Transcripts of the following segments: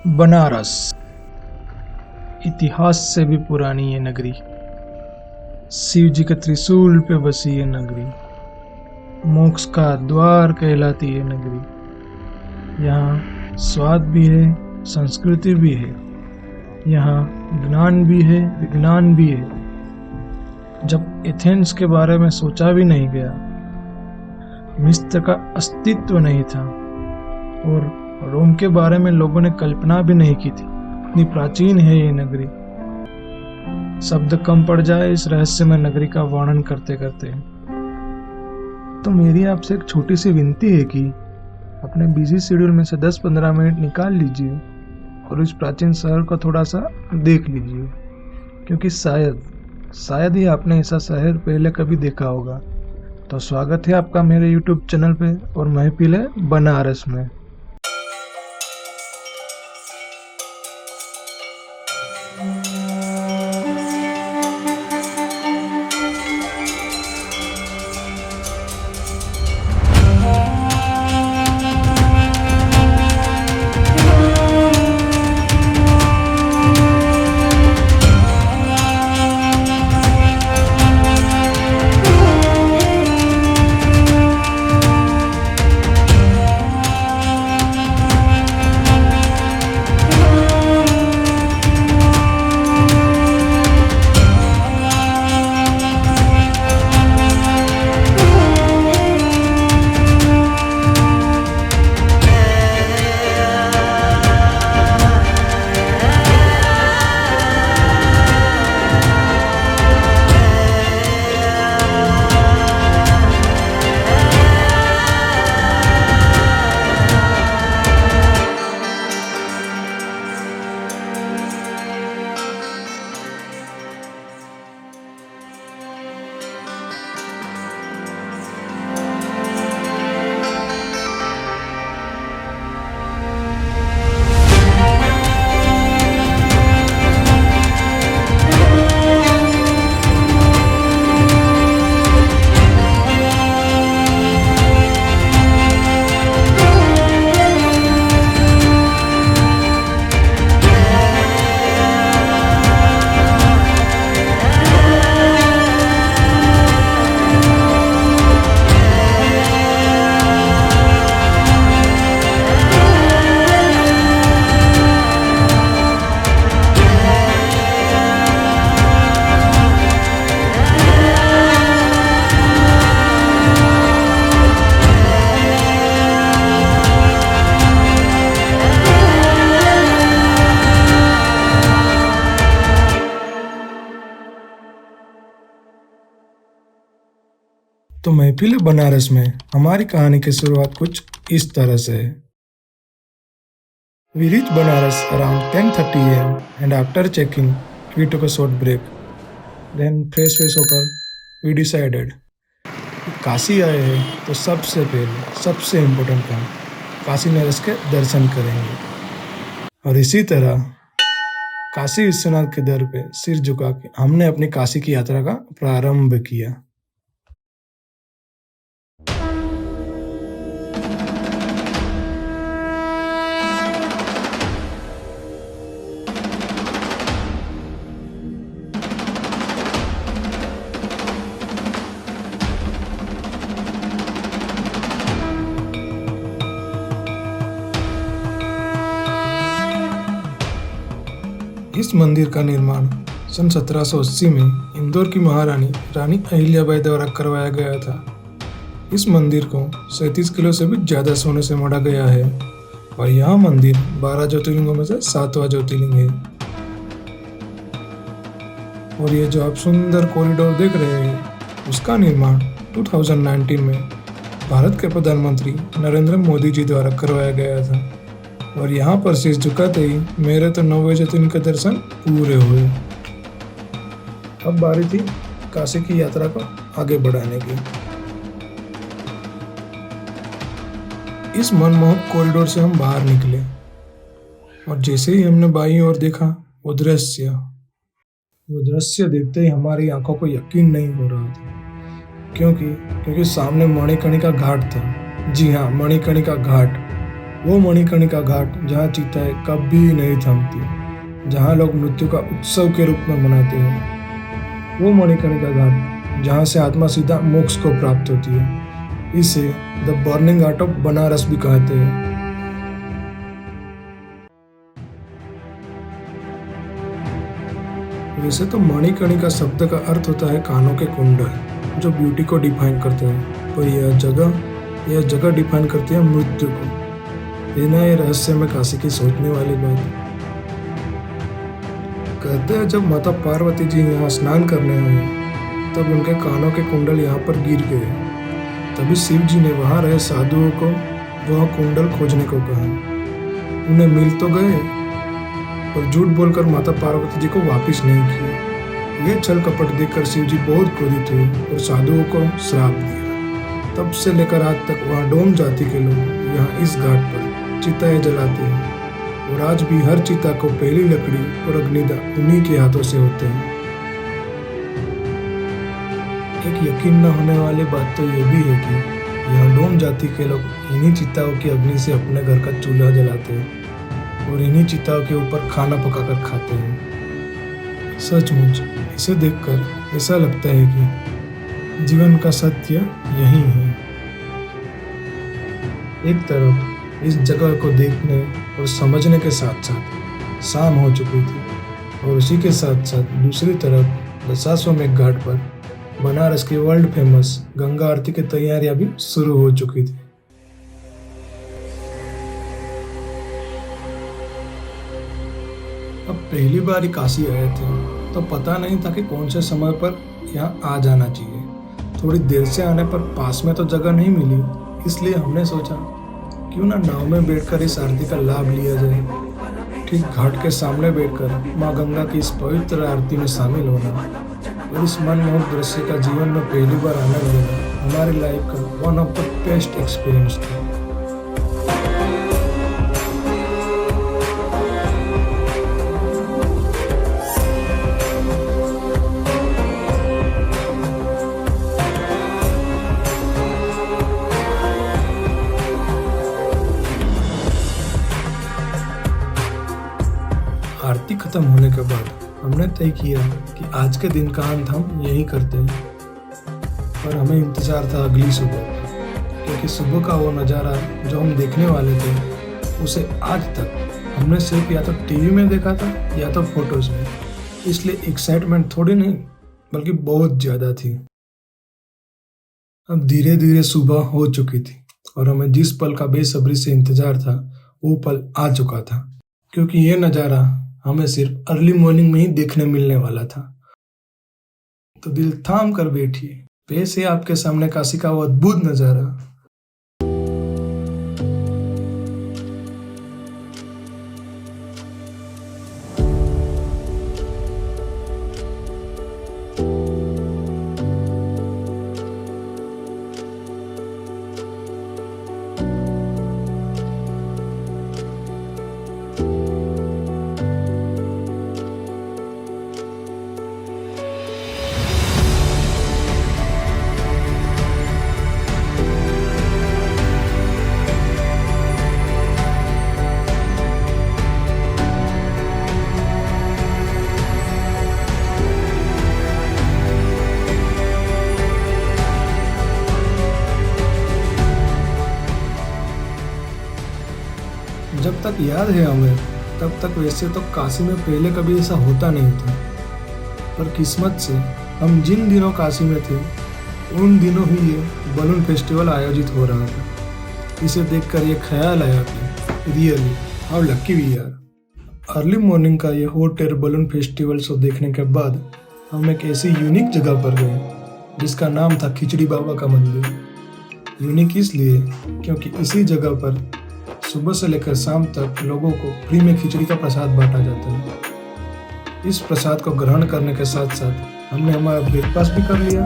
बनारस, इतिहास से भी पुरानी ये नगरी, शिव जी के त्रिशूल पे बसी ये नगरी, मोक्ष का द्वार कहलाती ये नगरी। यहाँ स्वाद भी है, संस्कृति भी है, यहाँ ज्ञान भी है, विज्ञान भी है। जब एथेंस के बारे में सोचा भी नहीं गया, मिस्र का अस्तित्व नहीं था और रोम के बारे में लोगों ने कल्पना भी नहीं की थी। इतनी प्राचीन है ये नगरी, शब्द कम पड़ जाए इस रहस्यमय नगरी का वर्णन करते करते। तो मेरी आपसे एक छोटी सी विनती है कि अपने बिजी शेड्यूल में से 10-15 मिनट निकाल लीजिए और इस प्राचीन शहर को थोड़ा सा देख लीजिए, क्योंकि शायद ही आपने ऐसा शहर पहले कभी देखा होगा। तो स्वागत है आपका मेरे YouTube चैनल पे और महफिल है बनारस में। तो महफिल बनारस में हमारी कहानी की शुरुआत कुछ इस तरह से है। We reached Banaras around 10:30 am and after checking, we took a short break. Then fresh होकर we decided कि काशी आए हैं तो सबसे पहले सबसे इम्पोर्टेंट काम काशी नरेश के दर्शन करेंगे। और इसी तरह काशी विश्वनाथ के दर पे सिर झुका के हमने अपनी काशी की यात्रा का प्रारंभ किया। इस मंदिर का निर्माण सन 1780 में इंदौर की महारानी रानी अहिल्याबाई द्वारा करवाया गया था। इस मंदिर को 37 किलो से भी ज़्यादा सोने से मढ़ा गया है और यह मंदिर 12 ज्योतिर्लिंगों में से 7वां ज्योतिर्लिंग है। और ये जो आप सुंदर कॉरिडोर देख रहे हैं उसका निर्माण 2019 में भारत के प्रधानमंत्री नरेंद्र मोदी जी द्वारा करवाया गया था। और यहाँ पर शीश झुकाते ही मेरे तो 9वें ज्योतिर्लिंग के दर्शन पूरे हुए। अब बारी थी काशी की यात्रा को आगे बढ़ाने की। इस मनमोहक कॉरिडोर से हम बाहर निकले और जैसे ही हमने बाईं ओर देखा वो दृश्य देखते ही हमारी आंखों को यकीन नहीं हो रहा था, क्योंकि सामने मणिकर्णिका घाट था। जी हाँ, मणिकर्णिका घाट। वो मणिकर्णिका घाट जहाँ चिताएं कभी नहीं थमती, जहाँ लोग मृत्यु का उत्सव के रूप में मनाते हैं। वो मणिकर्णिका घाट जहाँ से आत्मा सीधा मोक्ष को प्राप्त होती है। इसे the burning Ghat of Banaras भी कहते हैं। वैसे तो मणिकर्णिका शब्द का अर्थ होता है कानों के कुंडल, जो ब्यूटी को डिफाइन करते हैं, पर यह जगह डिफाइन करती है मृत्यु को। ये रहस्य में काशी की सोचने वाली बात। कहते हैं जब माता पार्वती जी यहाँ स्नान करने आए तब उनके कानों के कुंडल यहाँ पर गिर गए। तभी शिव जी ने वहाँ रहे साधुओं को वह कुंडल खोजने को कहा। उन्हें मिल तो गए पर झूठ बोलकर माता पार्वती जी को वापिस नहीं किया। ये छल कपट देखकर शिव जी बहुत क्रोधित हुए और साधुओं को श्राप दिया। तब से लेकर आज तक वहाँ डोम जाति के लोग यहाँ इस घाट पर चिताएं जलाते हैं और आज भी हर चिता को पहली लकड़ी और अग्निदान उन्हीं के हाथों से होते हैं। एक यकीन न होने वाली बात तो ये भी है कि यहाँ डोम जाति के लोग इन्हीं चिताओं की अग्नि से अपने घर का चूल्हा जलाते हैं और इन्हीं चिताओं के ऊपर खाना पकाकर खाते हैं। सचमुच इसे देखकर ऐसा लगता है कि जीवन का सत्य यही है। एक तरफ इस जगह को देखने और समझने के साथ साथ शाम हो चुकी थी और उसी के साथ साथ दूसरी तरफ दशाश्वमेध घाट पर बनारस की वर्ल्ड फेमस गंगा आरती की तैयारियां भी शुरू हो चुकी थी। अब पहली बार ही काशी आए थे तो पता नहीं था कि कौन से समय पर यहाँ आ जाना चाहिए। थोड़ी देर से आने पर पास में तो जगह नहीं मिली, इसलिए हमने सोचा क्यों ना नाव में बैठकर इस आरती का लाभ लिया जाए। ठीक घाट के सामने बैठकर माँ गंगा की इस पवित्र आरती में शामिल होना और इस मनमोहक दृश्य का जीवन में पहली बार आनंद लेना हमारी लाइफ का one of the best experience था। आरती खत्म होने के बाद हमने तय किया कि आज के दिन का अंत हम यही करते हैं, पर हमें इंतजार था अगली सुबह का, क्योंकि सुबह का वो नज़ारा जो हम देखने वाले थे उसे आज तक हमने सिर्फ या तो टीवी में देखा था या तो फोटोज में, इसलिए एक्साइटमेंट थोड़ी नहीं बल्कि बहुत ज़्यादा थी। अब धीरे धीरे सुबह हो चुकी थी और हमें जिस पल का बेसब्री से इंतजार था वो पल आ चुका था, क्योंकि ये नज़ारा हमें सिर्फ अर्ली मॉर्निंग में ही देखने मिलने वाला था। तो दिल थाम कर बैठिए, पेश है आपके सामने काशी का वो अद्भुत नज़ारा। जब तक याद है हमें तब तक वैसे तो काशी में पहले कभी ऐसा होता नहीं था, पर किस्मत से हम जिन दिनों काशी में थे उन दिनों ही ये बलून फेस्टिवल आयोजित हो रहा था। इसे देखकर ये ख्याल आया कि really how lucky we are. Early morning का ये hot air balloon festival show देखने के बाद हम एक ऐसी यूनिक जगह पर गए जिसका नाम था खिचड़ी बाबा का मंदिर। यूनिक इसलिए क्योंकि इसी जगह पर सुबह से लेकर शाम तक लोगों को फ्री में खिचड़ी का प्रसाद बांटा जाता है। इस प्रसाद को ग्रहण करने के साथ साथ हमने हमारा ब्रेकफास्ट भी कर लिया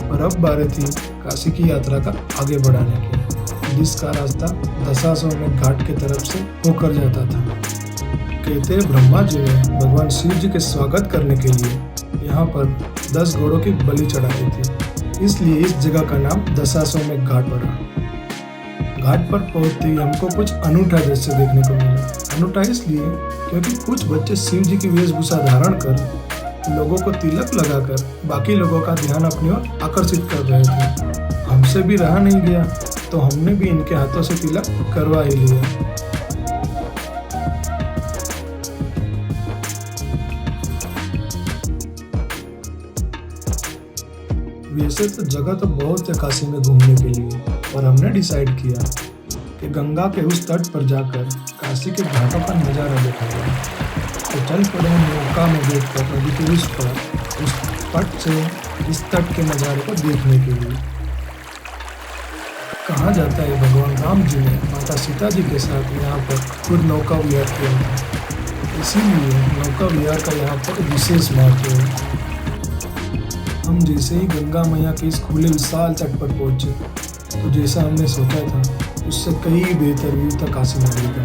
और अब बारी थी काशी की यात्रा का आगे बढ़ाने की, जिसका रास्ता दशाश्वमेध घाट की तरफ से होकर जाता था। कहते हैं ब्रह्मा जी ने भगवान शिव जी के स्वागत करने के लिए यहाँ पर 10 घोड़ों की बलि चढ़ाई थी, इसलिए इस जगह का नाम दशाश्वमेध घाट पड़ा। घाट पर पहुंचते ही हमको कुछ अनूठा दृश्य देखने को मिला। अनूठा इसलिए क्योंकि कुछ बच्चे शिव जी की वेशभूषा धारण कर लोगों को तिलक लगाकर बाकी लोगों का ध्यान अपनी ओर आकर्षित कर रहे थे। हमसे भी रहा नहीं गया तो हमने भी इनके हाथों से तिलक करवा ही लिया। वैसे तो जगह तो बहुत है काशी में घूमने के लिए, पर हमने डिसाइड किया कि गंगा के उस तट पर जाकर काशी के घाटों का नज़ारा देखा जाए। तो चल पड़े नौका में बैठकर नदी के उस तट से इस तट के नज़ारे को देखने के लिए। कहा जाता है भगवान राम जी ने माता सीता जी के साथ यहाँ पर खुद नौका विहार किया था, इसीलिए नौका विहार का यहाँ पर विशेष महत्व है। हम जैसे ही गंगा मैया के इस खुले विशाल तट पर पहुंचे तो जैसा हमने सोचा था उससे कई बेहतर व्यू था काशी नगरी का।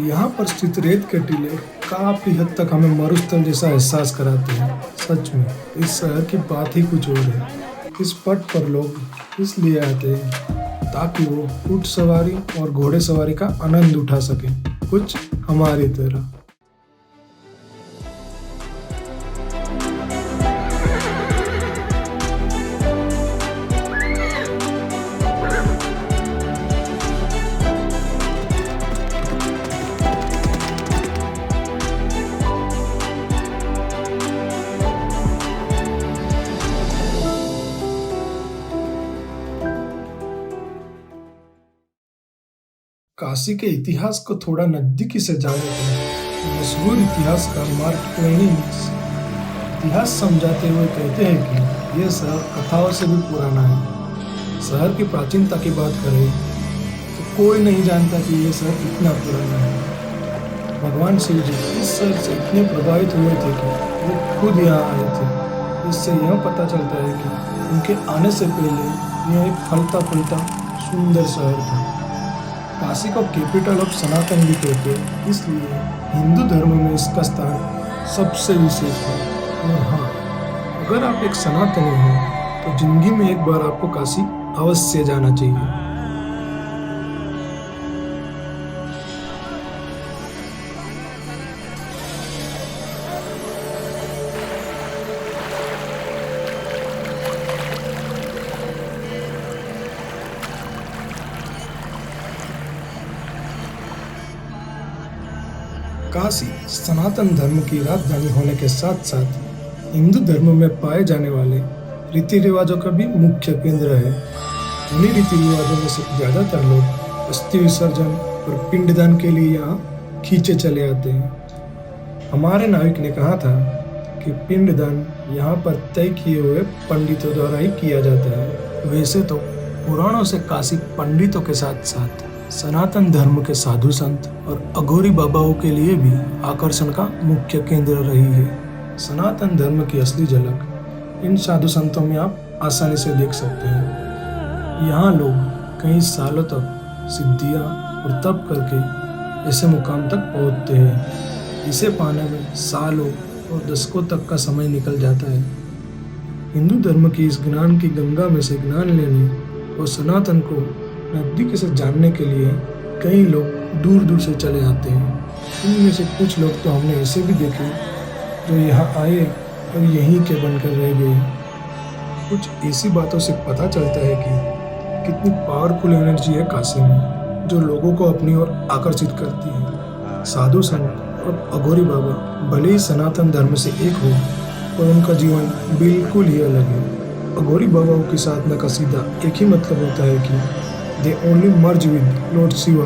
यहाँ पर स्थित रेत के टीले काफी हद तक हमें मरुस्थल जैसा एहसास कराते हैं। सच में इस शहर की बात ही कुछ और है। इस पट पर लोग इसलिए आते हैं ताकि वो ऊंट सवारी और घोड़े सवारी का आनंद उठा सके, कुछ हमारी तरह। काशी के इतिहास को थोड़ा नजदीकी से जाने तो मशहूर इतिहासकार मार्क ट्वेन इतिहास समझाते हुए कहते हैं कि यह शहर कथाओं से भी पुराना है। शहर की प्राचीनता की बात करें तो कोई नहीं जानता कि यह शहर कितना पुराना है। भगवान शिव जी इस शहर से इतने प्रभावित हुए थे कि वो खुद यहाँ आए थे। इससे यह पता चलता है कि उनके आने से पहले यह एक फलता फूलता सुंदर शहर था। काशी को कैपिटल ऑफ सनातन भी कहते हैं, इसलिए हिंदू धर्म में इसका स्थान सबसे विशेष है। और हाँ, अगर आप एक सनातनी हो तो जिंदगी में एक बार आपको काशी अवश्य जाना चाहिए। काशी सनातन धर्म की राजधानी होने के साथ साथ हिंदू धर्म में पाए जाने वाले रीति रिवाजों का भी मुख्य केंद्र है। इन्हीं रीति रिवाजों में से ज्यादातर लोग अस्थि विसर्जन और पिंडदान के लिए यहाँ खींचे चले आते हैं। हमारे नाविक ने कहा था कि पिंडदान यहाँ पर तय किए हुए पंडितों द्वारा ही किया जाता है। वैसे तो पुराणों से काशी पंडितों के साथ साथ सनातन धर्म के साधु संत और अघोरी बाबाओं के लिए भी आकर्षण का मुख्य केंद्र रही है। सनातन धर्म की असली झलक इन साधु संतों में आप आसानी से देख सकते हैं। यहाँ लोग कई सालों तक सिद्धियाँ और तप करके ऐसे मुकाम तक पहुँचते हैं। इसे पाने में सालों और दशकों तक का समय निकल जाता है। हिंदू धर्म की इस ज्ञान की गंगा में से ज्ञान लेने और सनातन को नजदीक से जानने के लिए कई लोग दूर दूर से चले आते हैं। इनमें से कुछ लोग तो हमने ऐसे भी देखे जो यहाँ आए और यहीं के बनकर रह गए। कुछ ऐसी बातों से पता चलता है कि कितनी पावरफुल एनर्जी है काशी में, जो लोगों को अपनी ओर आकर्षित करती है। साधु संत और अघोरी बाबा भले ही सनातन धर्म से एक हो, पर उनका जीवन बिल्कुल ही अलग है। अघोरी बाबाओं की साधना का सीधा एक ही मतलब होता है कि they only merge with Lord Shiva.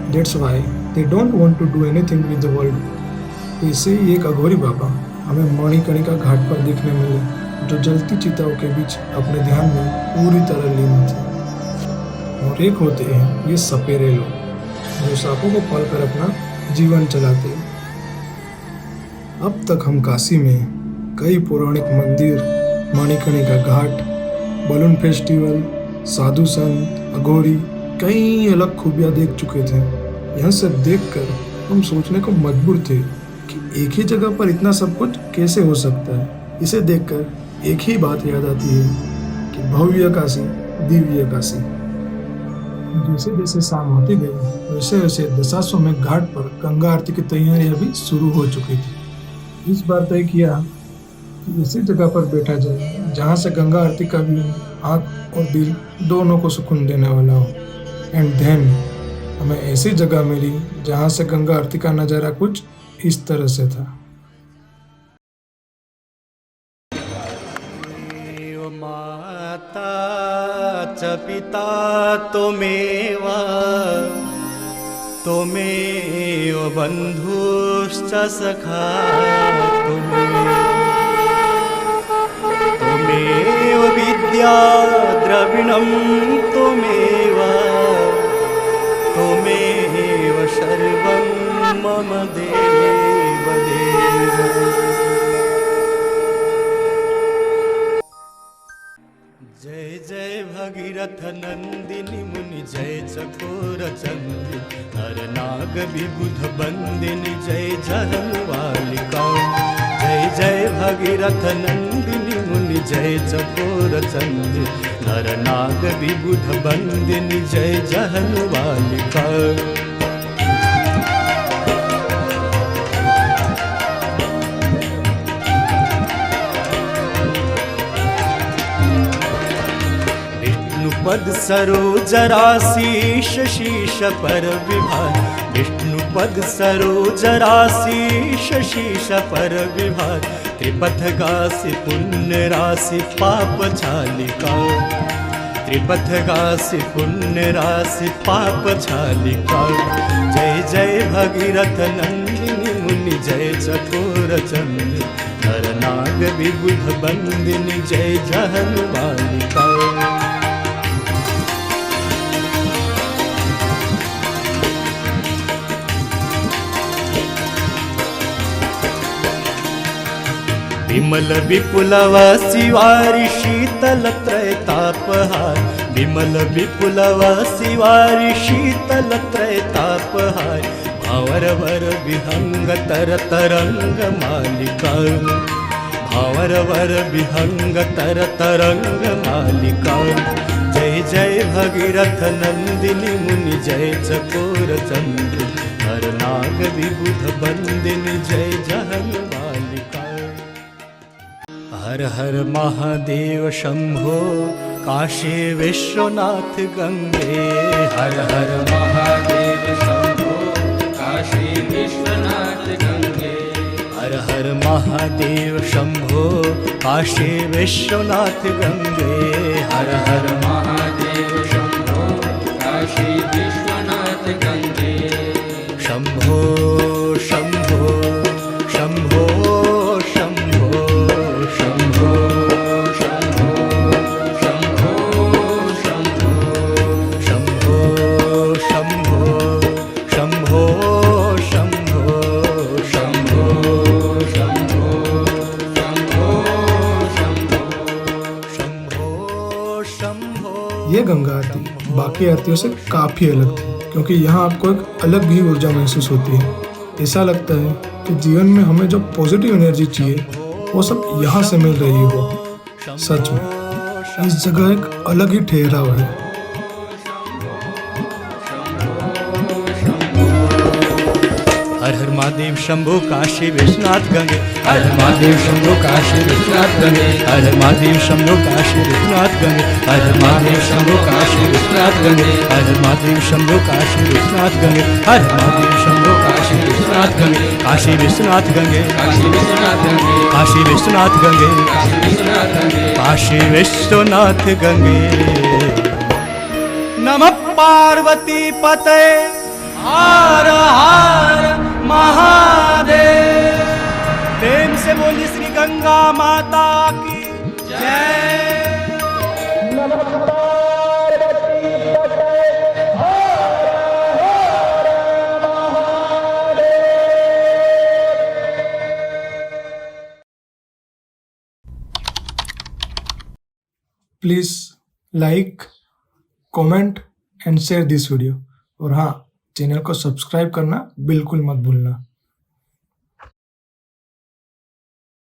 That's why they don't want to do anything with the world. ऐसे ही एक अघोरी बाबा हमें मणिकर्णिका घाट पर देखने मिले, जो जलती चिताओं के बीच अपने ध्यान में पूरी तरह लीन थे। और एक होते हैं ये सपेरे लोग, जो सांपों को पालकर अपना जीवन चलाते हैं। अब तक हम काशी में कई पौराणिक मंदिर, मणिकर्णिका घाट, बलून फेस्टिवल, साधु संत, अघोरी, कई अलग खूबियां देख चुके थे। यह सब देखकर हम सोचने को मजबूर थे कि एक ही जगह पर इतना सब कुछ कैसे हो सकता है। इसे देखकर एक ही बात याद आती है कि भव्य काशी दिव्य काशी। जैसे जैसे शाम होती गई वैसे वैसे दशाश्वमेध घाट पर गंगा आरती की तैयारियां भी शुरू हो चुकी थी। इस बार तय किया कि इसी जगह पर बैठा जाए जहां से गंगा आरती का व्यू आंख और दिल दोनों को सुकून देने वाला हो। एंड देन हमें ऐसी जगह मिली जहां से गंगा आरती का नज़ारा कुछ इस तरह से था। माता च पिता त्वमेव बन्धुश्च सखा त्वमेव विद्या द्रविणं त्वमेव सर्वं मम देव देव। जय जय भगीरथ नंदिनी मुनि जय चकोर चंद्र नर नाग विबुध बंदिनी जय जहनुवालिका। जय जय भगीरथ नंदिनी मुनि जय चकोर चंद्र नर नाग विबुध बंदिनी जय जहनुवालिका। पद सरोज राशीष शीश पर विभार विष्णुपद सरोज राशीष शीश पर विभार त्रिपथगासी पुण्य राशि पाप छालिका। त्रिपथगासी पुण्य राशि पाप छालिका। जय जय भगीरथ नंदिनी मुनि जय चकोर चंद्र नर नाग विबुध बंदिनी जय जहनुवालिका। विमल विपुलव शिवारि शीतल त्रैतापहार विमल विपुलव शिवारि शीतल त्रैतापहार भावरवर विहंग तर तरंग मालिका। भावरवर विहंग तर तरंग मालिका। जय जय भगीरथ नंदिनी मुनि जय चकोर चंद्र नर नाग विबुध बंदिनी जय जहनुवालिका। हर हर महादेव शंभो काशी विश्वनाथ गंगे। हर हर महादेव शंभो काशी विश्वनाथ गंगे। हर हर महादेव शंभो काशी विश्वनाथ गंगे। हर हर महादेव शंभो काशी विश्वनाथ गंगे। शंभो शंभो शंभो ये गंगा आरती बाकी आरतियों से काफ़ी अलग थी क्योंकि यहाँ आपको एक अलग ही ऊर्जा महसूस होती है। ऐसा लगता है कि जीवन में हमें जो पॉजिटिव एनर्जी चाहिए वो सब यहाँ से मिल रही हो। सच में इस जगह एक अलग ही ठहराव है। हर हर महादेव शंभो काशी विश्वनाथ गंगे। हर हर महादेव शंभो काशी विश्वनाथ गंगे। हर हर महादेव शंभो काशी विश्वनाथ गंगे। हर हर महादेव शंभो काशी विश्वनाथ गंगे। हर हर महादेव शंभो काशी विश्वनाथ गंगे। हर हर महादेव शंभो काशी विश्वनाथ गंगे। काशी विश्वनाथ गंगे। काशी विश्वनाथ गंगे। काशी विश्वनाथ गंगे। काशी विश्वनाथ गंगे। नमः पार्वती पते हर हर महादेव। प्रेम से बोली श्री गंगा माता की जय। Please like, comment and share this video. और हाँ, चैनल को सब्सक्राइब करना बिल्कुल मत भूलना।